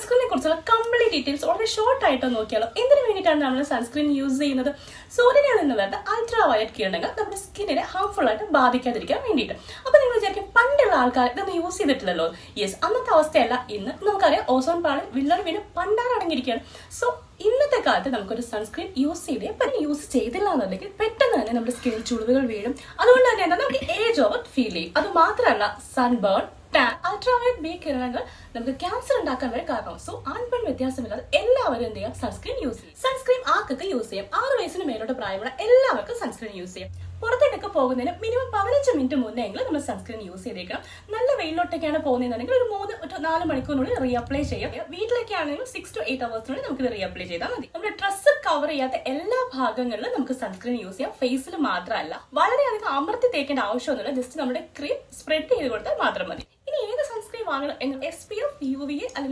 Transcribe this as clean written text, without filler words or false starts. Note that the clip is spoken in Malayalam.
സൺസ്ക്രീനെ കുറിച്ചുള്ള കംപ്ലീറ്റ് ഡീറ്റെയിൽസ് വളരെ ഷോർട്ട് ആയിട്ട് നോക്കിയാലോ. എന്തിനു വേണ്ടിയിട്ടാണ് നമ്മൾ സൺസ്ക്രീൻ യൂസ് ചെയ്യുന്നത്? സൂര്യനിൽ നിന്ന് വരുന്ന അൾട്രാ വയലറ്റ് കിരണങ്ങൾ നമ്മുടെ സ്കിന്നിനെ ഹാർംഫുൾ ആയിട്ട് ബാധിക്കാതിരിക്കാൻ വേണ്ടിയിട്ട്. അപ്പൊ നിങ്ങൾ വിചാരിക്കും പണ്ടുള്ള ആൾക്കാർ ഇതൊന്നും യൂസ് ചെയ്തിട്ടില്ലല്ലോ. യെസ്, അന്നത്തെ അവസ്ഥയല്ല ഇന്ന്. നമുക്കറിയാം ഓസോൺ പാളി വിള്ളൽ വീണ് പണ്ടാറടങ്ങിയിരിക്കുകയാണ്. സോ ഇന്നത്തെ കാലത്ത് നമുക്കൊരു സൺസ്ക്രീൻ യൂസ് ചെയ്തേ യൂസ് ചെയ്തില്ല എന്നുണ്ടെങ്കിൽ പെട്ടെന്ന് തന്നെ നമ്മുടെ സ്കിന്നിൽ ചുളിവുകൾ വീഴും. അതുകൊണ്ട് തന്നെ എന്താ നമുക്ക് ഏജ് ഓവർ ഫീൽ ചെയ്യും. അത് മാത്രമല്ല സൺബേൺ, അൾട്രാവയലറ്റ് ബി കിരണങ്ങൾ നമുക്ക് ക്യാൻസർ ഉണ്ടാക്കാൻ വരെ കാരണം. സോ ആൺപെൺ വ്യത്യാസമില്ലാതെ എല്ലാവരും എന്ത് ചെയ്യാം, സൺസ്ക്രീൻ യൂസ് ചെയ്യും. സൺസ്ക്രീൻ ആർക്കൊക്കെ യൂസ് ചെയ്യാം? 6 വയസ്സിന് മേലോട്ട് പ്രായമുള്ള എല്ലാവർക്കും സൺസ്ക്രീൻ യൂസ് ചെയ്യാം. പുറത്തേക്കൊക്കെ പോകുന്നതിന് മിനിമം 15 മിനിറ്റ് മുന്നേ എങ്കിലും നമ്മൾ സൺസ്ക്രീൻ യൂസ് ചെയ്തേക്കണം. നല്ല വെയിലോട്ടൊക്കെയാണ് പോകുന്നതെന്നുണ്ടെങ്കിൽ ഒരു 3-4 മണിക്കൂറിനുള്ളിൽ റീഅപ്ലൈ ചെയ്യാം. വീട്ടിലൊക്കെ ആണെങ്കിൽ 6 to 8 hours നമുക്ക് റീഅപ്ലൈ ചെയ്താൽ മതി. നമ്മുടെ ഡ്രസ്സ് കവർ ചെയ്യാത്ത എല്ലാ ഭാഗങ്ങളിലും നമുക്ക് സൺസ്ക്രീൻ യൂസ് ചെയ്യാം. ഫേസിൽ മാത്രമല്ല, വളരെയധികം അമർത്തി തേക്കേണ്ട ആവശ്യമൊന്നുമില്ല. ജസ്റ്റ് നമ്മുടെ ക്രീം സ്പ്രെഡ് ചെയ്ത് കൊടുത്താൽ മാത്രം മതി. ഇനി ഏത് സൺസ്ക്രീൻ വാങ്ങണം എന്ന് SPF, UVA അല്ലെങ്കിൽ